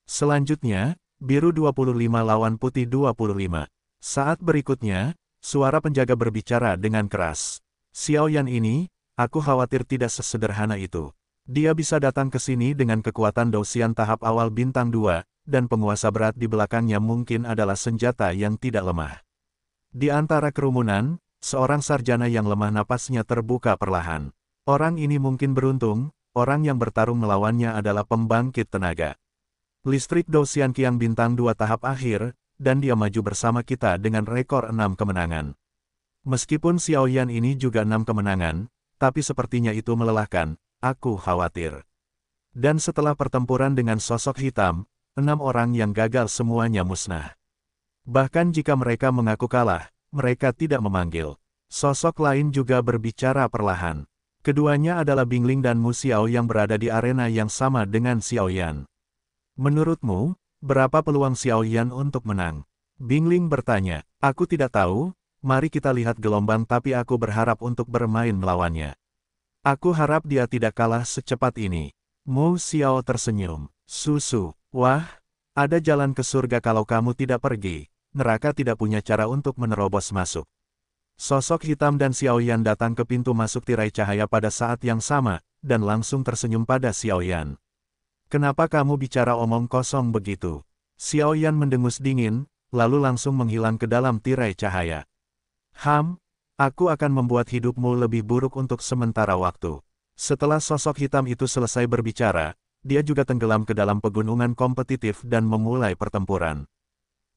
Selanjutnya, biru 25 lawan putih 25. Saat berikutnya, suara penjaga berbicara dengan keras. Xiao Yan ini, aku khawatir tidak sesederhana itu. Dia bisa datang ke sini dengan kekuatan Dosian tahap awal bintang 2, dan penguasa berat di belakangnya mungkin adalah senjata yang tidak lemah. Di antara kerumunan, seorang sarjana yang lemah napasnya terbuka perlahan. Orang ini mungkin beruntung, orang yang bertarung melawannya adalah pembangkit tenaga listrik Dosian Qiang bintang 2 tahap akhir, dan dia maju bersama kita dengan rekor 6 kemenangan. Meskipun Xiao Yan ini juga 6 kemenangan, tapi sepertinya itu melelahkan, aku khawatir. Dan setelah pertempuran dengan sosok hitam, 6 orang yang gagal semuanya musnah. Bahkan jika mereka mengaku kalah, mereka tidak memanggil. Sosok lain juga berbicara perlahan. Keduanya adalah Bingling dan Mu Xiao yang berada di arena yang sama dengan Xiao Yan. Menurutmu, berapa peluang Xiao Yan untuk menang? Bingling bertanya. Aku tidak tahu, mari kita lihat gelombang tapi aku berharap untuk bermain melawannya. Aku harap dia tidak kalah secepat ini. Mu Xiao tersenyum. Susu, wah, ada jalan ke surga kalau kamu tidak pergi. Neraka tidak punya cara untuk menerobos masuk. Sosok hitam dan Xiao Yan datang ke pintu masuk tirai cahaya pada saat yang sama, dan langsung tersenyum pada Xiao Yan. Kenapa kamu bicara omong kosong begitu? Xiao Yan mendengus dingin, lalu langsung menghilang ke dalam tirai cahaya. Aku akan membuat hidupmu lebih buruk untuk sementara waktu. Setelah sosok hitam itu selesai berbicara, dia juga tenggelam ke dalam pegunungan kompetitif dan memulai pertempuran.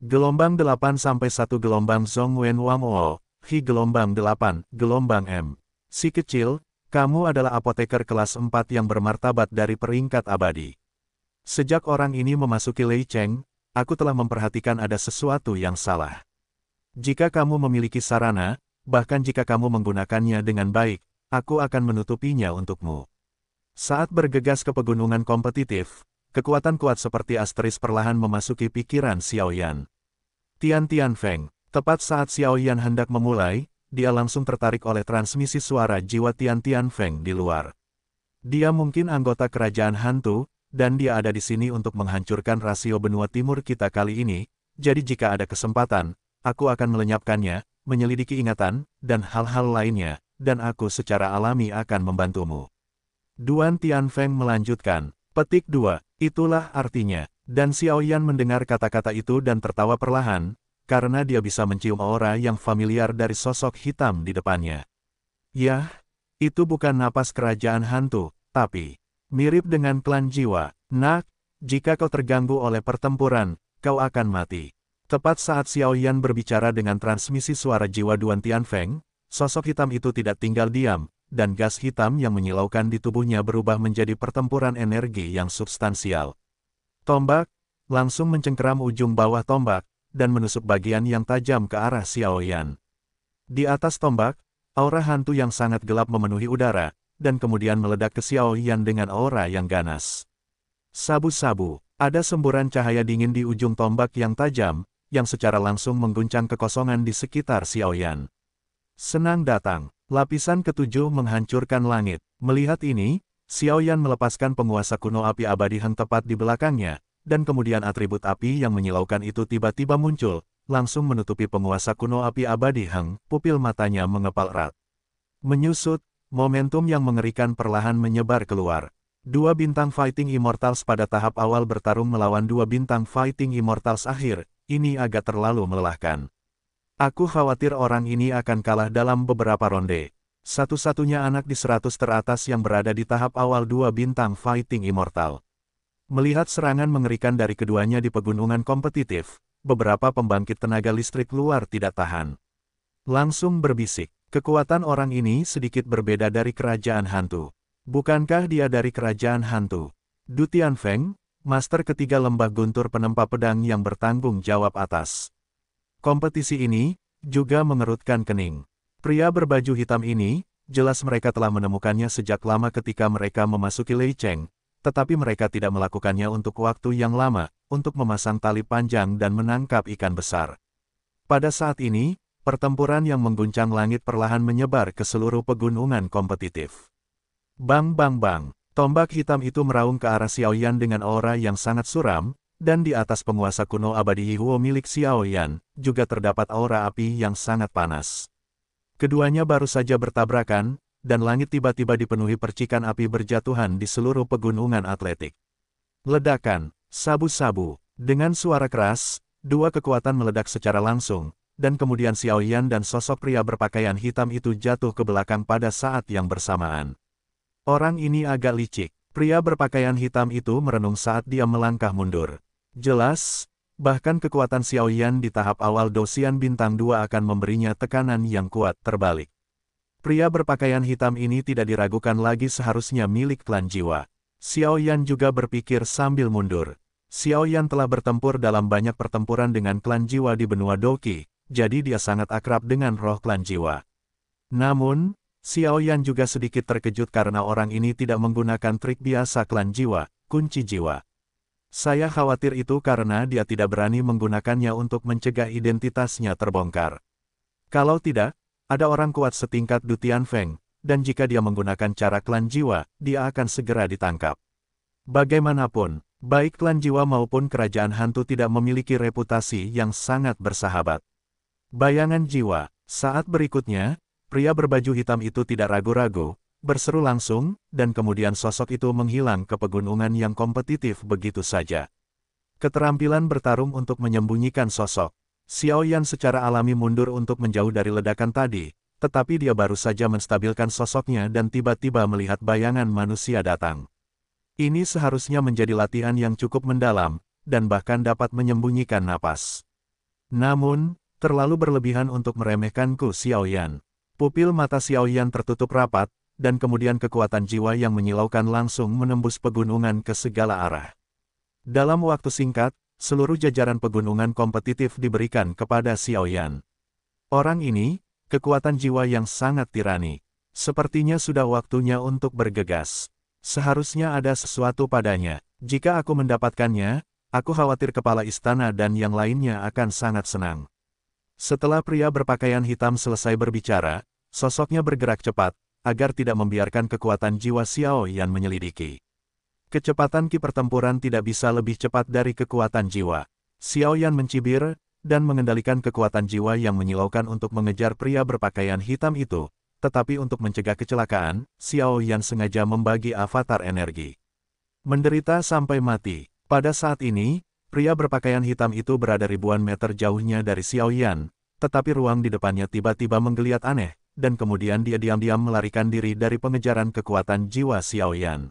Gelombang 8 sampai 1 gelombang Zhong Wen Wang O, Hi gelombang 8, gelombang M. Si kecil, kamu adalah apoteker kelas 4 yang bermartabat dari peringkat abadi. Sejak orang ini memasuki Lei Cheng, aku telah memperhatikan ada sesuatu yang salah. Jika kamu memiliki sarana, bahkan jika kamu menggunakannya dengan baik, aku akan menutupinya untukmu. Saat bergegas ke pegunungan kompetitif, kekuatan kuat seperti asteris perlahan memasuki pikiran Xiao Yan. Tian Feng, tepat saat Xiao Yan hendak memulai, dia langsung tertarik oleh transmisi suara jiwa Tian Feng di luar. Dia mungkin anggota kerajaan hantu, dan dia ada di sini untuk menghancurkan rasio benua timur kita kali ini, jadi jika ada kesempatan, aku akan melenyapkannya, menyelidiki ingatan, dan hal-hal lainnya, dan aku secara alami akan membantumu. Duan Tian Feng melanjutkan, petik 2, itulah artinya, dan Xiao Yan mendengar kata-kata itu dan tertawa perlahan, karena dia bisa mencium aura yang familiar dari sosok hitam di depannya. Yah, itu bukan napas kerajaan hantu, tapi mirip dengan klan jiwa. Nak, jika kau terganggu oleh pertempuran, kau akan mati. Tepat saat Xiao Yan berbicara dengan transmisi suara jiwa Duan Tian Feng, sosok hitam itu tidak tinggal diam, dan gas hitam yang menyilaukan di tubuhnya berubah menjadi pertempuran energi yang substansial. Tombak, langsung mencengkeram ujung bawah tombak, dan menusuk bagian yang tajam ke arah Xiao Yan. Di atas tombak, aura hantu yang sangat gelap memenuhi udara, dan kemudian meledak ke Xiao Yan dengan aura yang ganas. Sabu-sabu, ada semburan cahaya dingin di ujung tombak yang tajam, yang secara langsung mengguncang kekosongan di sekitar Xiaoyan. Senang datang. Lapisan ketujuh menghancurkan langit. Melihat ini, Xiaoyan melepaskan penguasa kuno api abadi Heng tepat di belakangnya, dan kemudian atribut api yang menyilaukan itu tiba-tiba muncul, langsung menutupi penguasa kuno api abadi Heng. Pupil matanya mengepal erat. Menyusut, momentum yang mengerikan perlahan menyebar keluar. Dua bintang Fighting Immortals pada tahap awal bertarung melawan dua bintang Fighting Immortals akhir, ini agak terlalu melelahkan. Aku khawatir orang ini akan kalah dalam beberapa ronde. Satu-satunya anak di 100 teratas yang berada di tahap awal dua bintang Fighting Immortal. Melihat serangan mengerikan dari keduanya di pegunungan kompetitif, beberapa pembangkit tenaga listrik luar tidak tahan. Langsung berbisik, kekuatan orang ini sedikit berbeda dari kerajaan hantu. Bukankah dia dari kerajaan hantu? Du Tianfeng, master ketiga lembah guntur penempa pedang yang bertanggung jawab atas kompetisi ini, juga mengerutkan kening. Pria berbaju hitam ini, jelas mereka telah menemukannya sejak lama ketika mereka memasuki Lei Cheng, tetapi mereka tidak melakukannya untuk waktu yang lama, untuk memasang tali panjang dan menangkap ikan besar. Pada saat ini, pertempuran yang mengguncang langit perlahan menyebar ke seluruh pegunungan kompetitif. Bang bang bang, tombak hitam itu meraung ke arah Xiaoyan dengan aura yang sangat suram, dan di atas penguasa kuno abadi Yihuo milik Xiaoyan, juga terdapat aura api yang sangat panas. Keduanya baru saja bertabrakan, dan langit tiba-tiba dipenuhi percikan api berjatuhan di seluruh pegunungan atletik. Ledakan, sabu-sabu, dengan suara keras, dua kekuatan meledak secara langsung, dan kemudian Xiaoyan dan sosok pria berpakaian hitam itu jatuh ke belakang pada saat yang bersamaan. Orang ini agak licik. Pria berpakaian hitam itu merenung saat dia melangkah mundur. Jelas, bahkan kekuatan Xiaoyan di tahap awal Dosian Bintang 2 akan memberinya tekanan yang kuat terbalik. Pria berpakaian hitam ini tidak diragukan lagi seharusnya milik klan jiwa. Xiaoyan juga berpikir sambil mundur. Xiaoyan telah bertempur dalam banyak pertempuran dengan klan jiwa di benua Doqi, jadi dia sangat akrab dengan roh klan jiwa. Namun, Xiaoyan juga sedikit terkejut karena orang ini tidak menggunakan trik biasa klan jiwa, kunci jiwa. Saya khawatir itu karena dia tidak berani menggunakannya untuk mencegah identitasnya terbongkar. Kalau tidak, ada orang kuat setingkat Du Tianfeng, dan jika dia menggunakan cara klan jiwa, dia akan segera ditangkap. Bagaimanapun, baik klan jiwa maupun kerajaan hantu tidak memiliki reputasi yang sangat bersahabat. Bayangan jiwa, saat berikutnya, pria berbaju hitam itu tidak ragu-ragu, berseru langsung, dan kemudian sosok itu menghilang ke pegunungan yang kompetitif begitu saja. Keterampilan bertarung untuk menyembunyikan sosok. Xiaoyan secara alami mundur untuk menjauh dari ledakan tadi, tetapi dia baru saja menstabilkan sosoknya dan tiba-tiba melihat bayangan manusia datang. Ini seharusnya menjadi latihan yang cukup mendalam, dan bahkan dapat menyembunyikan napas. Namun, terlalu berlebihan untuk meremehkanku Xiaoyan. Pupil mata Xiaoyan tertutup rapat, dan kemudian kekuatan jiwa yang menyilaukan langsung menembus pegunungan ke segala arah. Dalam waktu singkat, seluruh jajaran pegunungan kompetitif diberikan kepada Xiaoyan. Orang ini, kekuatan jiwa yang sangat tirani. Sepertinya sudah waktunya untuk bergegas. Seharusnya ada sesuatu padanya. Jika aku mendapatkannya, aku khawatir kepala istana dan yang lainnya akan sangat senang. Setelah pria berpakaian hitam selesai berbicara, sosoknya bergerak cepat, agar tidak membiarkan kekuatan jiwa Xiaoyan menyelidiki. Kecepatan ki pertempuran tidak bisa lebih cepat dari kekuatan jiwa. Xiaoyan mencibir, dan mengendalikan kekuatan jiwa yang menyilaukan untuk mengejar pria berpakaian hitam itu, tetapi untuk mencegah kecelakaan, Xiaoyan sengaja membagi avatar energi. Menderita sampai mati. Pada saat ini, pria berpakaian hitam itu berada ribuan meter jauhnya dari Xiaoyan, tetapi ruang di depannya tiba-tiba menggeliat aneh, dan kemudian dia diam-diam melarikan diri dari pengejaran kekuatan jiwa Xiaoyan.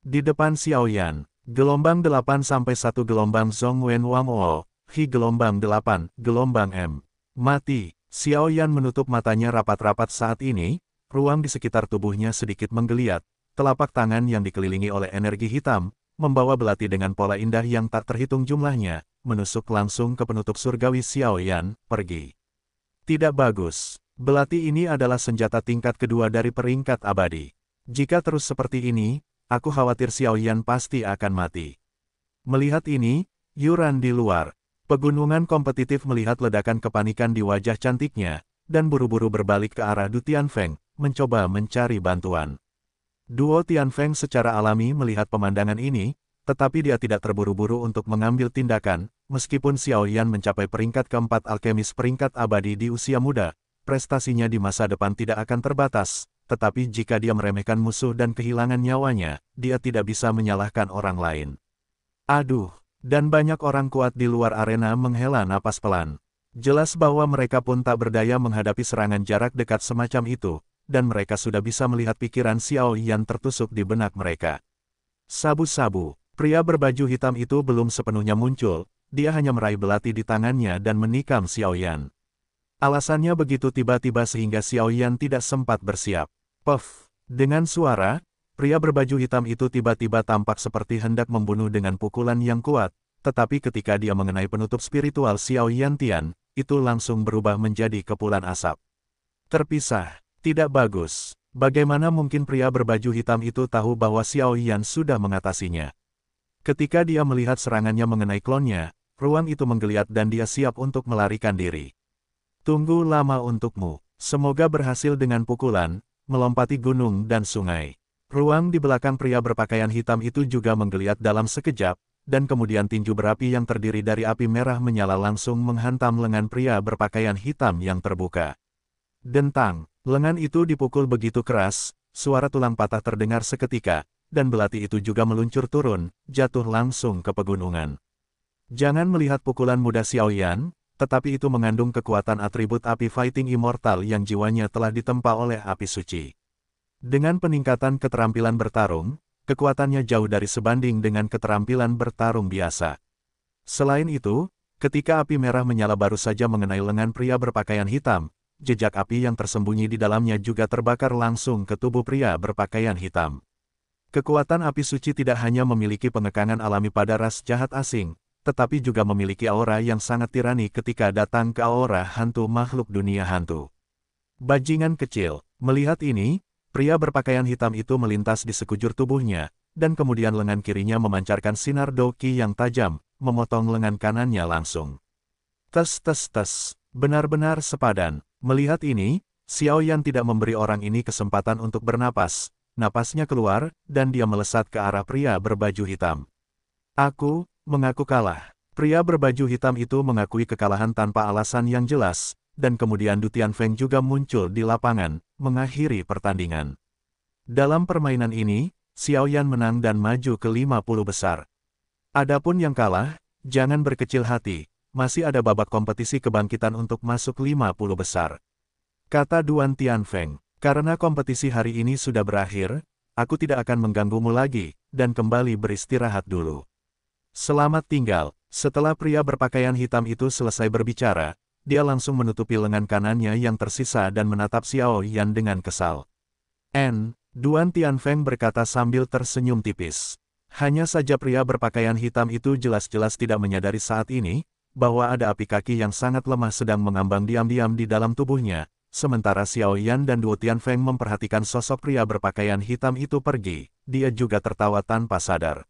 Di depan Xiaoyan, gelombang 8 sampai 1 gelombang Zhong Wen Wang O, Hi gelombang 8, gelombang M. Mati, Xiaoyan menutup matanya rapat-rapat saat ini, ruang di sekitar tubuhnya sedikit menggeliat, telapak tangan yang dikelilingi oleh energi hitam, membawa belati dengan pola indah yang tak terhitung jumlahnya, menusuk langsung ke penutup surgawi Xiaoyan, pergi. Tidak bagus. Belati ini adalah senjata tingkat kedua dari peringkat abadi. Jika terus seperti ini, aku khawatir Xiaoyan pasti akan mati. Melihat ini, Yuran di luar. Pegunungan kompetitif melihat ledakan kepanikan di wajah cantiknya, dan buru-buru berbalik ke arah Du Tianfeng, mencoba mencari bantuan. Duo Tianfeng secara alami melihat pemandangan ini, tetapi dia tidak terburu-buru untuk mengambil tindakan, meskipun Xiao Yan mencapai peringkat keempat alkemis peringkat abadi di usia muda, prestasinya di masa depan tidak akan terbatas, tetapi jika dia meremehkan musuh dan kehilangan nyawanya, dia tidak bisa menyalahkan orang lain. Aduh! Dan banyak orang kuat di luar arena menghela napas pelan. Jelas bahwa mereka pun tak berdaya menghadapi serangan jarak dekat semacam itu, dan mereka sudah bisa melihat pikiran Xiao Yan tertusuk di benak mereka. Sabu-sabu, pria berbaju hitam itu belum sepenuhnya muncul, dia hanya meraih belati di tangannya dan menikam Xiao Yan. Alasannya begitu tiba-tiba sehingga Xiao Yan tidak sempat bersiap. Puff! Dengan suara, pria berbaju hitam itu tiba-tiba tampak seperti hendak membunuh dengan pukulan yang kuat, tetapi ketika dia mengenai penutup spiritual Xiao Yantian, itu langsung berubah menjadi kepulan asap. Terpisah, tidak bagus. Bagaimana mungkin pria berbaju hitam itu tahu bahwa Xiao Yan sudah mengatasinya? Ketika dia melihat serangannya mengenai klonnya, ruang itu menggeliat dan dia siap untuk melarikan diri. Tunggu lama untukmu, semoga berhasil dengan pukulan, melompati gunung dan sungai. Ruang di belakang pria berpakaian hitam itu juga menggeliat dalam sekejap, dan kemudian tinju berapi yang terdiri dari api merah menyala langsung menghantam lengan pria berpakaian hitam yang terbuka. Dentang, lengan itu dipukul begitu keras, suara tulang patah terdengar seketika, dan belati itu juga meluncur turun, jatuh langsung ke pegunungan. Jangan melihat pukulan muda Xiao Yan, tetapi itu mengandung kekuatan atribut api fighting immortal yang jiwanya telah ditempa oleh api suci. Dengan peningkatan keterampilan bertarung, kekuatannya jauh dari sebanding dengan keterampilan bertarung biasa. Selain itu, ketika api merah menyala baru saja mengenai lengan pria berpakaian hitam, jejak api yang tersembunyi di dalamnya juga terbakar langsung ke tubuh pria berpakaian hitam. Kekuatan api suci tidak hanya memiliki pengekangan alami pada ras jahat asing, tetapi juga memiliki aura yang sangat tirani ketika datang ke aura hantu makhluk dunia hantu. Bajingan kecil, melihat ini, pria berpakaian hitam itu melintas di sekujur tubuhnya, dan kemudian lengan kirinya memancarkan sinar doki yang tajam, memotong lengan kanannya langsung. Tes, benar-benar sepadan. Melihat ini, Xiao Yan tidak memberi orang ini kesempatan untuk bernapas, napasnya keluar, dan dia melesat ke arah pria berbaju hitam. Aku mengaku kalah. Pria berbaju hitam itu mengakui kekalahan tanpa alasan yang jelas, dan kemudian Du Tianfeng juga muncul di lapangan, mengakhiri pertandingan. Dalam permainan ini, Xiao Yan menang dan maju ke 50 besar. Adapun yang kalah, jangan berkecil hati, masih ada babak kompetisi kebangkitan untuk masuk 50 besar. Kata Duan Tianfeng, karena kompetisi hari ini sudah berakhir, aku tidak akan mengganggumu lagi, dan kembali beristirahat dulu. Selamat tinggal. Setelah pria berpakaian hitam itu selesai berbicara, dia langsung menutupi lengan kanannya yang tersisa dan menatap Xiao Yan dengan kesal. Duan Tianfeng berkata sambil tersenyum tipis. Hanya saja pria berpakaian hitam itu jelas-jelas tidak menyadari saat ini, bahwa ada api kaki yang sangat lemah sedang mengambang diam-diam di dalam tubuhnya, sementara Xiao Yan dan Duo Tianfeng memperhatikan sosok pria berpakaian hitam itu pergi, dia juga tertawa tanpa sadar.